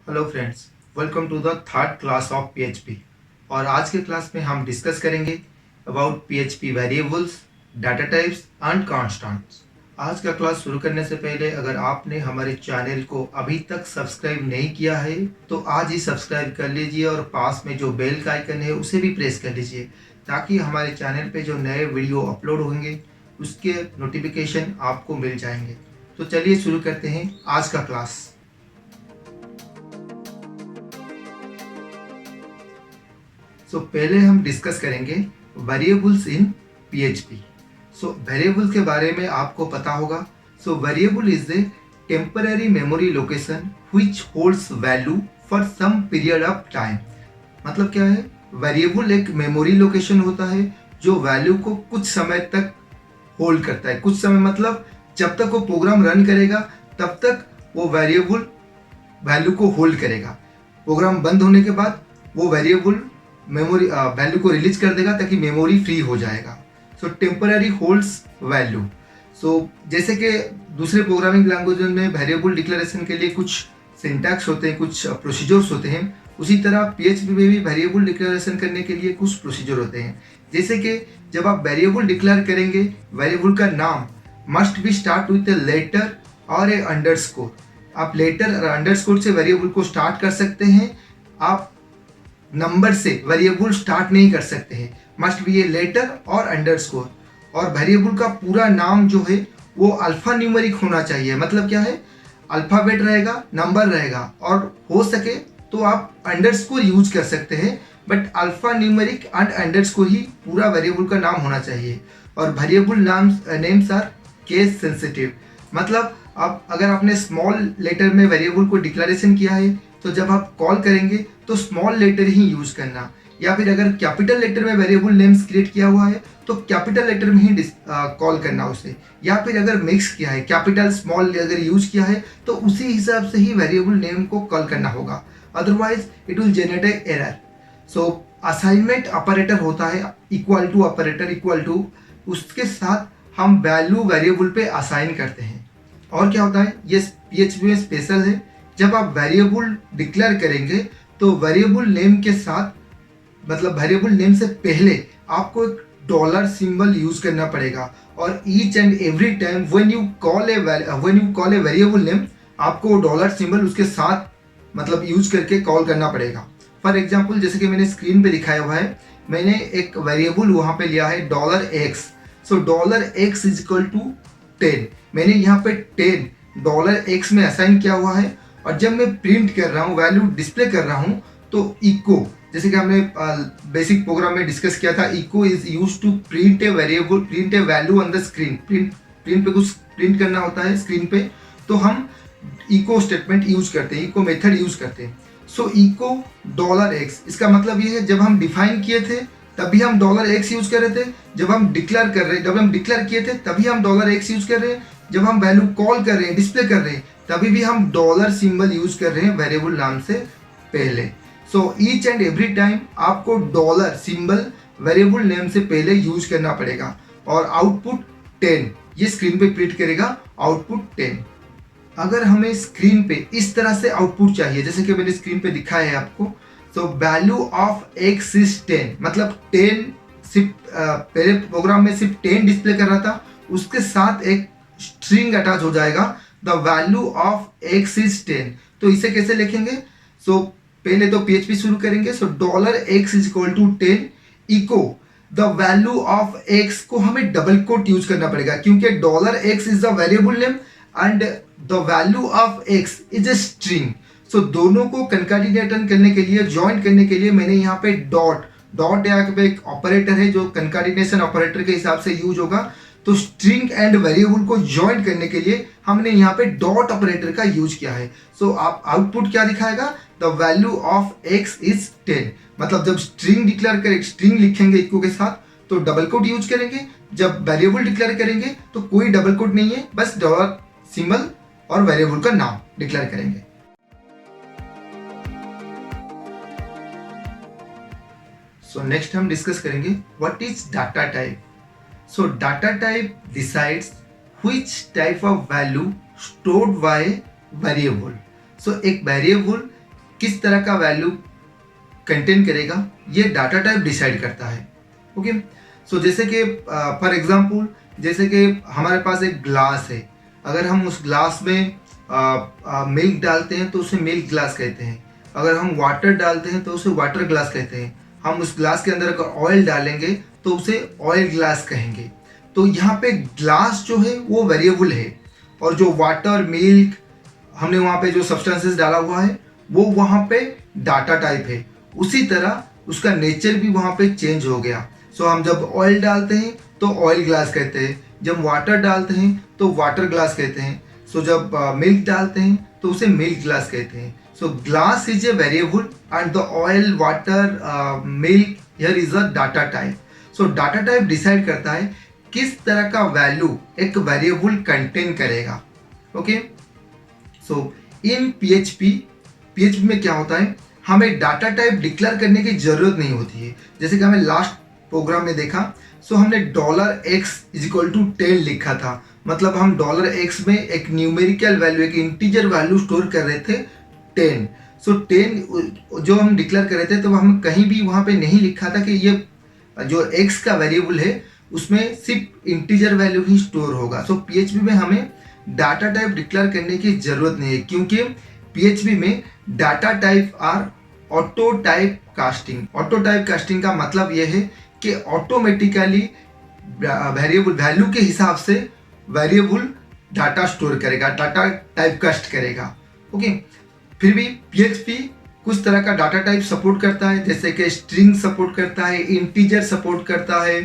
Hello friends, welcome to the third class of PHP. और आज के क्लास में हम डिस्कस करेंगे about PHP variables, data types and constants. आज का क्लास शुरू करने से पहले अगर आपने हमारे चैनल को अभी तक सब्सक्राइब नहीं किया है तो आज ही सब्सक्राइब कर लीजिए और पास में जो बेल का आइकन है उसे भी प्रेस कर लीजिए ताकि हमारे चैनल पे जो नए वीडियो अपलोड होंगे उसके नोटिफिकेशन आपको मिल जाएंगे। तो चलिए शुरू करते हैं आज का क्लास। पहले हम डिस्कस करेंगे वेरिएबल्स इन पीएचपी। वेरिएबल के बारे में आपको पता होगा। Variable is a temporary memory location which holds value for some period of time. मतलब क्या है? वेरिएबल एक मेमोरी लोकेशन होता है जो वैल्यू को कुछ समय तक होल्ड करता है। कुछ समय मतलब जब तक वो प्रोग्राम रन करेगा तब तक वो वेरिएबल वैल्यू को होल्ड करेगा। प्रोग्राम बंद होने के बाद वो वेरिएबल मेमोरी वैल्यू को रिलीज कर देगा ताकि मेमोरी फ्री हो जाएगा। Temporary holds value. जैसे कि दूसरे प्रोग्रामिंग लैंग्वेज में वेरिएबल डिक्लेरेशन के लिए कुछ सिंटैक्स होते हैं, कुछ प्रोसीजर्स होते हैं, उसी तरह पीएचपी में भी वेरिएबल डिक्लेरेशन करने के लिए कुछ प्रोसीजर होते हैं। जैसे कि जब आप वेरिएबल डिक्लेयर करेंगे, वेरिएबल का नाम must be start with a letter और ए अंडरस्कोर। आप लेटर और अंडरस्कोर से वेरिएबल को स्टार्ट कर सकते हैं। आप नंबर से वेरिएबल स्टार्ट नहीं कर सकते हैं। मस्ट बी ए लेटर और अंडरस्कोर। और वेरिएबल का पूरा नाम जो है वो अल्फा न्यूमेरिक होना चाहिए। मतलब क्या है? अल्फाबेट रहेगा, नंबर रहेगा, और हो सके तो आप अंडरस्कोर यूज कर सकते हैं, but alpha numeric and underscore ही पूरा वेरिएबल का नाम होना चाहिए। और variable names are case sensitive. मतलब आप अगर आपने स्मॉल लेटर में वेरिएबल को डिक्लेरेशन किया है तो जब आप कॉल करेंगे तो स्मॉल लेटर ही यूज करना, या फिर अगर कैपिटल लेटर में वेरिएबल नेम्स क्रिएट किया हुआ है तो कैपिटल लेटर में ही कॉल करना उसे, या फिर अगर मिक्स किया है, कैपिटल स्मॉल अगर यूज किया है तो उसी हिसाब से ही वेरिएबल नेम को कॉल करना होगा, otherwise it will generate error. Assignment operator होता है, equal to operator, equal to, उसके साथ हम वैल्यू वेरिएबल पे असाइन करते हैं। और क्या होता है, ये पीएचपी में स्पेशल है। जब आप वेरिएबल डिक्लेयर करेंगे तो वेरिएबल नेम के साथ, मतलब वेरिएबल नेम से पहले आपको एक डॉलर सिंबल यूज करना पड़ेगा। और each and every time when you call a variable name, आपको डॉलर सिंबल उसके साथ मतलब यूज करके कॉल करना पड़ेगा। फॉर एग्जाम्पल, जैसे कि मैंने स्क्रीन पे दिखाया हुआ है, मैंने एक वेरिएबल वहां पे लिया है $x। $x is equal to 10। मैंने यहाँ पे $10 में असाइन किया हुआ है। और जब मैं प्रिंट कर रहा हूँ, वैल्यू डिस्प्ले कर रहा हूँ, तो इको, जैसे कि हमने बेसिक प्रोग्राम में डिस्कस किया था, echo is use to print a variable, print a value on the screen. Print पे कुछ प्रिंट करना होता है स्क्रीन पे, तो हम इको स्टेटमेंट यूज करते हैं, इको मेथड यूज करते हैं। इको $x, इसका मतलब ये है जब हम डिफाइन किए थे तभी हम $x यूज कर रहे थे, जब हम डिक्लेयर किए थे तभी हम $x यूज कर रहे हैं, जब हम वैल्यू कॉल कर रहे हैं, डिस्प्ले कर रहे हैं, तभी भी हम डॉलर सिंबल यूज कर रहे हैं वेरिएबल नाम से पहले। ईच एंड एवरी टाइम आपको डॉलर सिंबल वेरिएबल नेम से पहले यूज करना पड़ेगा। और आउटपुट 10 ये स्क्रीन पे प्रिंट करेगा, आउटपुट 10। अगर हमें स्क्रीन पे इस तरह से आउटपुट चाहिए, जैसे कि मैंने स्क्रीन पे दिखाया है आपको, वैल्यू ऑफ x इज 10, मतलब 10 सिर्फ पहले प्रोग्राम में सिर्फ 10 डिस्प्ले कर रहा था, उसके साथ एक स्ट्रिंग अटैच हो जाएगा, the value of x is 10। तो इसे कैसे लिखेंगे? पहले तो पीएचपी शुरू करेंगे। $x is equal to 10 echo the value of x को हमें डबल कोट यूज करना पड़ेगा, क्योंकि $x is the variable name and the value of x is a string. दोनों को कंकाटिनेशन करने के लिए, ज्वाइन करने के लिए मैंने यहाँ पे डॉट यहाँ पे एक ऑपरेटर है जो कंकाटिनेशन ऑपरेटर के हिसाब से यूज होगा। तो स्ट्रिंग एंड वेरिएबल को ज्वाइन करने के लिए हमने यहाँ पे डॉट ऑपरेटर का यूज किया है। आप आउटपुट क्या दिखाएगा? The value of x is 10। मतलब जब स्ट्रिंग डिक्लेयर करें, स्ट्रिंग लिखेंगे इको के साथ तो डबल कोट यूज करेंगे, जब वेरिएबल डिक्लेयर करेंगे तो कोई डबल कोट नहीं है, बस डॉलर सिंबल और वेरिएबल का नाम डिक्लेयर करेंगे। नेक्स्ट हम डिस्कस करेंगे what is data type. Data type decides which type of value stored by variable. एक वेरिएबल किस तरह का वैल्यू कंटेन करेगा, ये डाटा टाइप डिसाइड करता है। ओके, सो जैसे कि फॉर एग्जांपल, जैसे कि हमारे पास एक ग्लास है, अगर हम उस ग्लास में मिल्क डालते हैं तो उसे मिल्क ग्लास कहते हैं। अगर हम वाटर डालते हैं तो उसे वाटर ग्लास कहते हैं। हम उस ग्लास के अंदर अगर ऑयल डालेंगे तो उसे ऑयल ग्लास कहेंगे। तो यहाँ पे ग्लास जो है वो वेरिएबल है, और जो वाटर मिल्क हमने वहाँ पे जो सब्सटेंसेस डाला हुआ है वो वहाँ पे डाटा टाइप है। उसी तरह उसका नेचर भी वहाँ पे चेंज हो गया। सो हम जब ऑयल डालते हैं तो ऑयल ग्लास कहते हैं, जब वाटर डालते हैं तो वाटर ग्लास कहते हैं, सो जब मिल्क डालते हैं तो उसे मिल्क ग्लास कहते हैं। So glass is a variable and the oil water milk here is a data type. So data type decide करता है किस तरह का वैल्यू एक वेरिएबल कंटेन करेगा। ओके, सो इन पीएचपी में क्या होता है, हमें डाटा टाइप डिक्लेयर करने की जरूरत नहीं होती है। जैसे कि हमें लास्ट प्रोग्राम में देखा, सो हमने $x=10 लिखा था, मतलब हम $x में एक न्यूमेरिकल वैल्यू, एक इंटीजर वैल्यू स्टोर कर रहे थे 10। सो 10 जो हम डिक्लेयर कर रहे थे, तो हम कहीं भी वहाँ पे नहीं लिखा था कि ये जो x का वेरिएबल है उसमें सिर्फ इंटीजर वैल्यू ही स्टोर होगा। सो पीएचपी में हमें डाटा टाइप डिक्लेयर करने की जरूरत नहीं है, क्योंकि पीएचपी में data type are auto type casting. Auto type casting का मतलब यह है कि ऑटोमेटिकली वेरिएबल वैल्यू के हिसाब से वेरिएबल डाटा स्टोर करेगा, डाटा टाइप कास्ट करेगा। ओके, फिर भी पीएचपी कुछ तरह का डाटा टाइप सपोर्ट करता है, जैसे कि स्ट्रिंग सपोर्ट करता है, इंटीजर सपोर्ट करता है,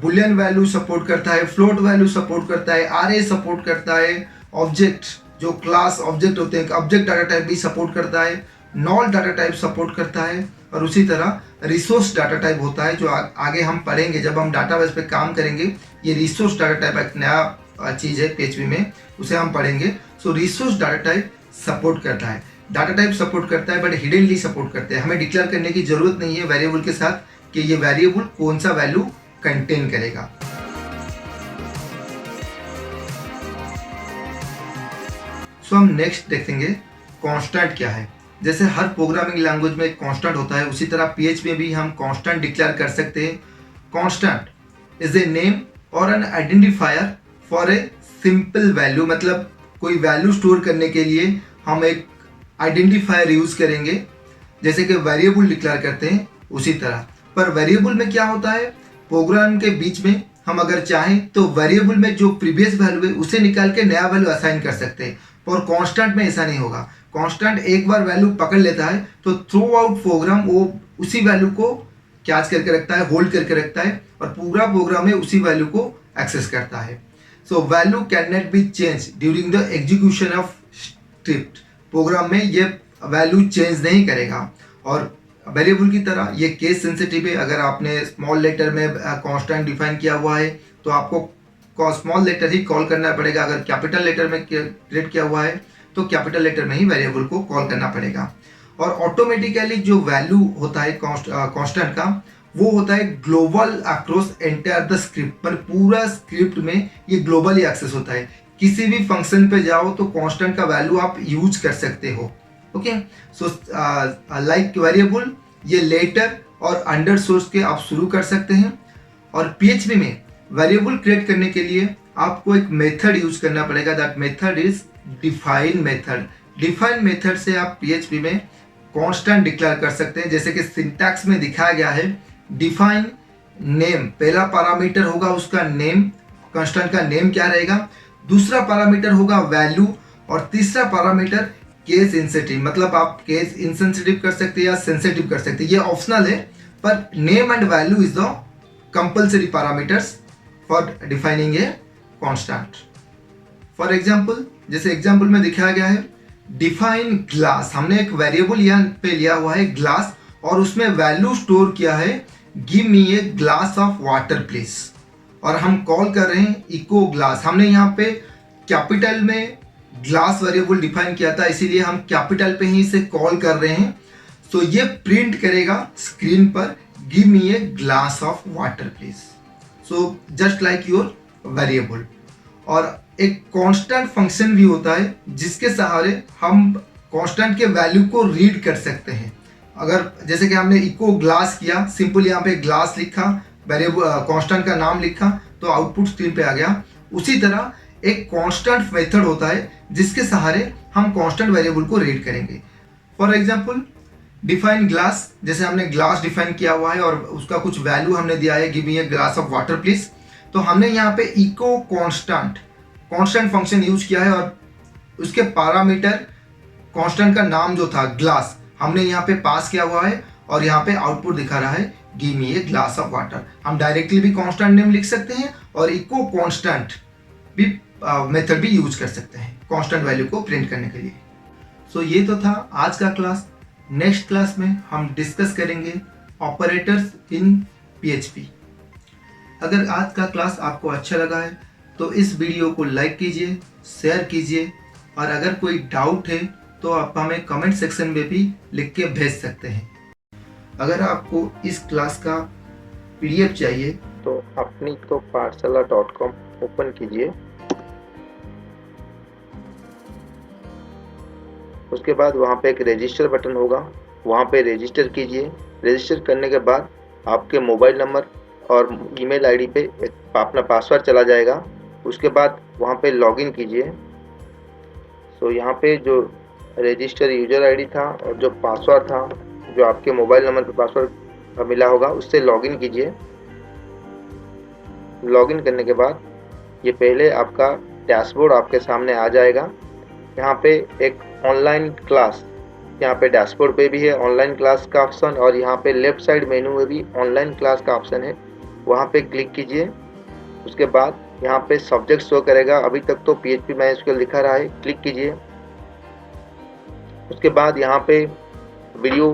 बुलियन वैल्यू सपोर्ट करता है, फ्लोट वैल्यू सपोर्ट करता है, आरए सपोर्ट करता है, ऑब्जेक्ट जो क्लास ऑब्जेक्ट होते हैं ऑब्जेक्ट डाटा टाइप भी सपोर्ट करता है, नॉल डाटा टाइप सपोर्ट करता है, और उसी तरह रिसोर्स डाटा टाइप होता है जो आगे हम पढ़ेंगे जब हम डाटाबेस पे काम करेंगे। ये रिसोर्स डाटा टाइप एक नया चीज़ है पीएचपी में, उसे हम पढ़ेंगे। सो रिसोर्स डाटा टाइप सपोर्ट करता है, डाटा टाइप सपोर्ट करता है, बट हिडनली सपोर्ट करते हैं। हमें डिक्लेयर करने की जरूरत नहीं है वेरिएबल के साथ कि ये वेरिएबल कौन सा वैल्यू कंटेन करेगा। सो हम नेक्स्ट देखेंगे कांस्टेंट क्या है। जैसे हर प्रोग्रामिंग लैंग्वेज में एक कांस्टेंट होता है, उसी तरह पीएचपी में भी हम कांस्टेंट डिक्लेयर कर सकते हैं। कांस्टेंट इज ए नेम और N identifier for a simple value, मतलब कोई वैल्यू स्टोर करने के लिए हम एक आइडेंटिफायर यूज करेंगे, जैसे कि वेरिएबल डिक्लेयर करते हैं उसी तरह। पर वेरिएबल में क्या होता है, प्रोग्राम के बीच में हम अगर चाहें तो वेरिएबल में जो प्रीवियस वैल्यू है उसे निकाल के नया वैल्यू असाइन कर सकते हैं, और कांस्टेंट में ऐसा नहीं होगा। कांस्टेंट एक बार वैल्यू पकड़ लेता है तो थ्रू आउट प्रोग्राम वो उसी वैल्यू को कैच करके रखता है, होल्ड करके रखता है, और पूरा प्रोग्राम में उसी वैल्यू को एक्सेस करता है। So value can not be change during the execution of script. Program में ये वैल्यू चेंज नहीं करेगा, और वेरिएबल की तरह ये केस सेंसिटिव है। अगर आपने स्मॉल लेटर में कांस्टेंट डिफाइन किया हुआ है तो आपको स्मॉल लेटर ही कॉल करना पड़ेगा, अगर कैपिटल लेटर में क्रिएट किया हुआ है तो कैपिटल लेटर में ही वेरिएबल को कॉल करना पड़ेगा। और ऑटोमेटिकली जो वैल्यू होता है कांस्टेंट का, वो होता है global across entire the script, पर पूरा स्क्रिप्ट में ये ग्लोबली एक्सेस होता है। किसी भी फंक्शन पे जाओ तो कांस्टेंट का वैल्यू आप यूज कर सकते हो। ओके, सो लाइक वेरिएबल ये लेटर और अंडर सोर्स के आप शुरू कर सकते हैं। और पीएचपी में वेरिएबल क्रिएट करने के लिए आपको एक मेथड यूज करना पड़ेगा, that method is define method. Define method से आप पीएचपी में कांस्टेंट डिक्लेयर कर सकते हैं, जैसे कि सिंटैक्स में दिखाया गया है। डिफाइन नेम, पहला पैरामीटर होगा उसका नेम, कांस्टेंट का नेम क्या रहेगा, दूसरा पैरामीटर होगा वैल्यू, और तीसरा पैरामीटर केस इंसेंसिटिव, मतलब आप केस इंसेंसिटिव कर सकते हैं या सेंसिटिव कर सकते हैं, ये ऑप्शनल है, पर name and value is the compulsory parameters for defining a constant. For example, जैसे एग्जांपल में दिखाया गया है, डिफाइन ग्लास, हमने एक वेरिएबल यहाँ पे लिया हुआ है ग्लास, और उसमें वैल्यू स्टोर किया है give me a glass of water please, और हम कॉल कर रहे हैं इको ग्लास। हमने यहाँ पे कैपिटल में ग्लास वेरिएबल डिफाइन किया था, इसीलिए हम कैपिटल पे ही इसे कॉल कर रहे हैं। तो ये प्रिंट करेगा स्क्रीन पर give me a glass of water please, so just like your variable. और एक कांस्टेंट फंक्शन भी होता है जिसके सहारे हम कांस्टेंट के वैल्यू को रीड कर सकते हैं। अगर जैसे कि हमने इको ग्लास किया, सिंपल यहाँ पे ग्लास लिखा, वेरिएबल कांस्टेंट का नाम लिखा, तो आउटपुट स्क्रीन पे आ गया। उसी तरह एक कांस्टेंट मेथड होता है जिसके सहारे हम कांस्टेंट वेरिएबल को रीड करेंगे। फॉर एग्जांपल डिफाइन ग्लास, जैसे हमने ग्लास डिफाइन किया हुआ है और उसका कुछ वैल्यू हमने दिया है, give me a glass of water please. तो हमने यहाँ पे इको कांस्टेंट फंक्शन यूज किया है और उसके पैरामीटर कांस्टेंट का नाम जो था ग्लास हमने यहाँ पे पास किया हुआ है और यहाँ पे आउटपुट दिखा रहा है give me a glass of water. हम डायरेक्टली भी कांस्टेंट नेम लिख सकते हैं और इको कांस्टेंट भी मेथड भी यूज कर सकते हैं कांस्टेंट वैल्यू को प्रिंट करने के लिए। सो ये तो था आज का क्लास। नेक्स्ट क्लास में हम डिस्कस करेंगे ऑपरेटर्स इन पीएचपी। अगर आज का क्लास आपको अच्छा लगा है तो इस वीडियो को लाइक कीजिए, शेयर कीजिए और अगर कोई डाउट है तो आप हमें कमेंट सेक्शन में भी लिख के भेज सकते हैं। अगर आपको इस क्लास का पीडीएफ चाहिए तो अपनी तो पाठशाला.com ओपन कीजिए। उसके बाद वहाँ पे एक रजिस्टर बटन होगा, वहाँ पे रजिस्टर कीजिए। रजिस्टर करने के बाद आपके मोबाइल नंबर और ईमेल आईडी पे अपना पासवर्ड चला जाएगा। उसके बाद वहाँ पे लॉगिन कीजिए। तो यहाँ पे जो रजिस्टर यूजर आईडी था और जो पासवर्ड था जो आपके मोबाइल नंबर पे पासवर्ड मिला होगा उससे लॉगिन कीजिए। लॉगिन करने के बाद ये पहले आपका डैशबोर्ड आपके सामने आ जाएगा। यहाँ पे एक ऑनलाइन क्लास, यहाँ पे डैशबोर्ड पे भी है ऑनलाइन क्लास का ऑप्शन और यहाँ पे लेफ्ट साइड मेनू में भी ऑनलाइन क्लास का ऑप्शन है, वहाँ पे क्लिक कीजिए। उसके बाद यहाँ पे सब्जेक्ट शो करेगा, अभी तक तो PHP MySQL दिखा रहा है, क्लिक कीजिए। उसके बाद यहाँ पे video,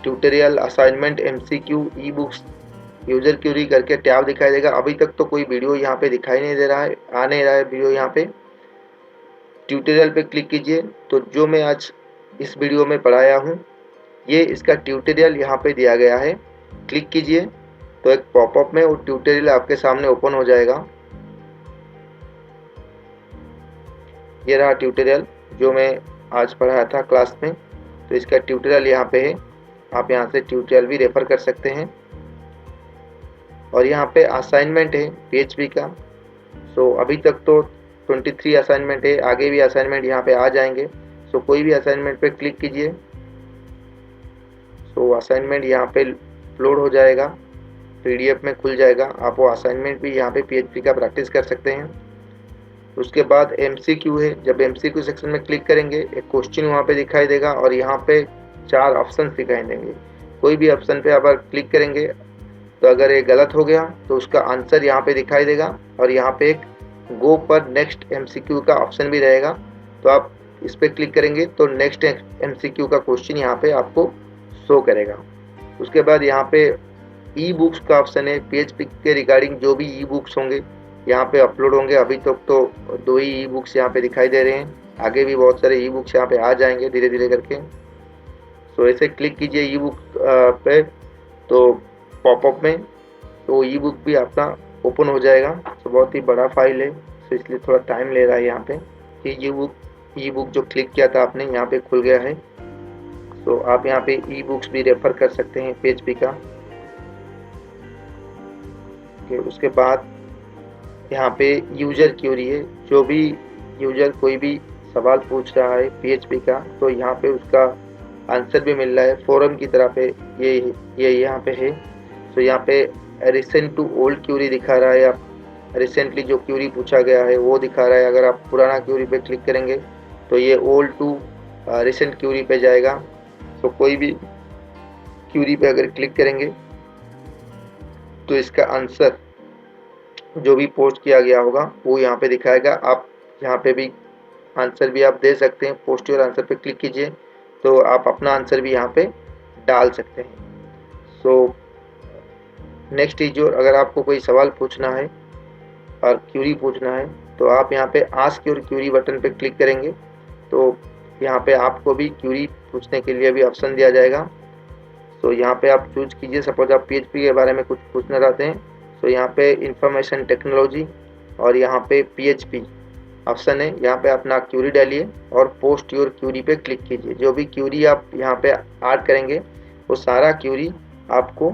tutorial, assignment, MCQ, e books, user query करके टैब दिखाई देगा। अभी तक तो कोई वीडियो यहाँ पे दिखाई नहीं दे रहा है, आ नहीं रहा है वीडियो। यहाँ पे ट्यूटोरियल पे क्लिक कीजिए। तो जो मैं आज इस वीडियो में पढ़ाया हूँ ये इसका ट्यूटोरियल यहाँ पे दिया गया है, क्लिक कीजिए तो एक पॉपअप में वो ट्यूटोरियल आपके सामने ओपन हो जाएगा। ये रहा ट्यूटोरियल जो मैं आज पढ़ाया था क्लास में, तो इसका ट्यूटोरियल यहाँ पे है, आप यहाँ से ट्यूटोरियल भी रेफर कर सकते हैं। और यहाँ पे असाइनमेंट है PHP का। सो अभी तक तो 23 असाइनमेंट है, आगे भी असाइनमेंट यहाँ पे आ जाएंगे। सो कोई भी असाइनमेंट पे क्लिक कीजिए। सो असाइनमेंट यहाँ पे अपलोड हो जाएगा, PDF में खुल जाएगा। आप वो असाइनमेंट भी यहाँ पे PHP का प्रैक्टिस कर सकते हैं। उसके बाद MCQ है, जब MCQ सेक्शन में क्लिक करेंगे एक क्वेश्चन वहाँ पे दिखाई देगा और यहाँ पे 4 ऑप्शन दिखाई देंगे। कोई भी ऑप्शन पे अगर क्लिक करेंगे तो अगर ये गलत हो गया तो उसका आंसर यहाँ पे दिखाई देगा और यहाँ पे एक गो पर नेक्स्ट MCQ का ऑप्शन भी रहेगा। तो आप इस पर क्लिक करेंगे तो नेक्स्ट MCQ का क्वेश्चन यहाँ पे आपको शो करेगा। उसके बाद यहाँ पे ई बुक्स का ऑप्शन है, PHP के रिगार्डिंग जो भी ई बुक्स होंगे यहाँ पे अपलोड होंगे। अभी तक तो 2 ही ई बुक्स यहाँ पे दिखाई दे रहे हैं, आगे भी बहुत सारे ई बुक्स यहाँ पे आ जाएंगे धीरे धीरे करके। तो ऐसे क्लिक कीजिए ई बुक पे, तो पॉपअप में तो ई बुक भी अपना ओपन हो जाएगा। तो बहुत ही बड़ा फाइल है तो इसलिए थोड़ा टाइम ले रहा है यहाँ पे। ई बुक जो क्लिक किया था आपने यहाँ पे खुल गया है। तो आप यहाँ पे ई बुक्स भी रेफर कर सकते हैं PHP का। उसके बाद यहाँ पे यूजर क्यूरी है, जो भी यूजर कोई भी सवाल पूछ रहा है PHP का तो यहाँ पे उसका आंसर भी मिल रहा है फोरम की तरह पे, ये यहाँ पे है। तो यहाँ पे रिसेंट टू ओल्ड क्यूरी दिखा रहा है, आप रिसेंटली जो क्यूरी पूछा गया है वो दिखा रहा है। अगर आप पुराना क्यूरी पे क्लिक करेंगे तो ये ओल्ड टू रिसेंट क्यूरी पे जाएगा। तो कोई भी क्यूरी पे अगर क्लिक करेंगे तो इसका आंसर जो भी पोस्ट किया गया होगा वो यहाँ पे दिखाएगा। आप यहाँ पे भी आंसर भी आप दे सकते हैं, पोस्ट योर आंसर पे क्लिक कीजिए तो आप अपना आंसर भी यहाँ पे डाल सकते हैं। सो नेक्स्ट इज योर, अगर आपको कोई सवाल पूछना है और क्यूरी पूछना है तो आप यहाँ पे आस्क योर क्यूरी बटन पे क्लिक करेंगे तो यहाँ पे आपको भी क्यूरी पूछने के लिए भी ऑप्शन दिया जाएगा। तो यहाँ पे आप चूज कीजिए, सपोज आप PHP के बारे में कुछ पूछना चाहते हैं तो यहाँ पे इंफॉर्मेशन टेक्नोलॉजी और यहाँ पे PHP ऑप्शन है, यहाँ पे अपना क्यूरी डालिए और पोस्ट योर क्यूरी पे क्लिक कीजिए। जो भी क्यूरी आप यहाँ पे ऐड करेंगे वो सारा क्यूरी आपको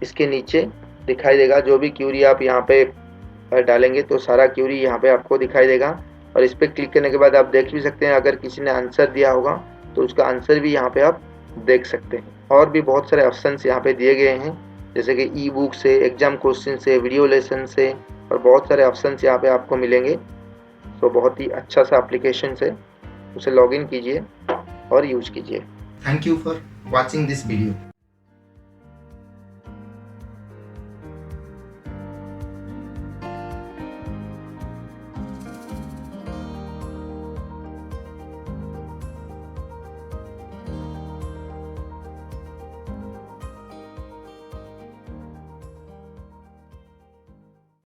इसके नीचे दिखाई देगा। जो भी क्यूरी आप यहाँ पे डालेंगे तो सारा क्यूरी यहाँ पे आपको दिखाई देगा। और इस पर क्लिक करने के बाद आप देख भी सकते हैं, अगर किसी ने आंसर दिया होगा तो उसका आंसर भी यहाँ पे आप देख सकते हैं। और भी बहुत सारे ऑप्शंस यहाँ पे दिए गए हैं, जैसे कि ई बुक से, एग्जाम क्वेश्चन से, वीडियो लेसन से, और बहुत सारे ऑप्शंस यहाँ पे आपको मिलेंगे। तो बहुत ही अच्छा सा एप्लीकेशन है, उसे लॉगिन कीजिए और यूज कीजिए। Thank you for watching this video.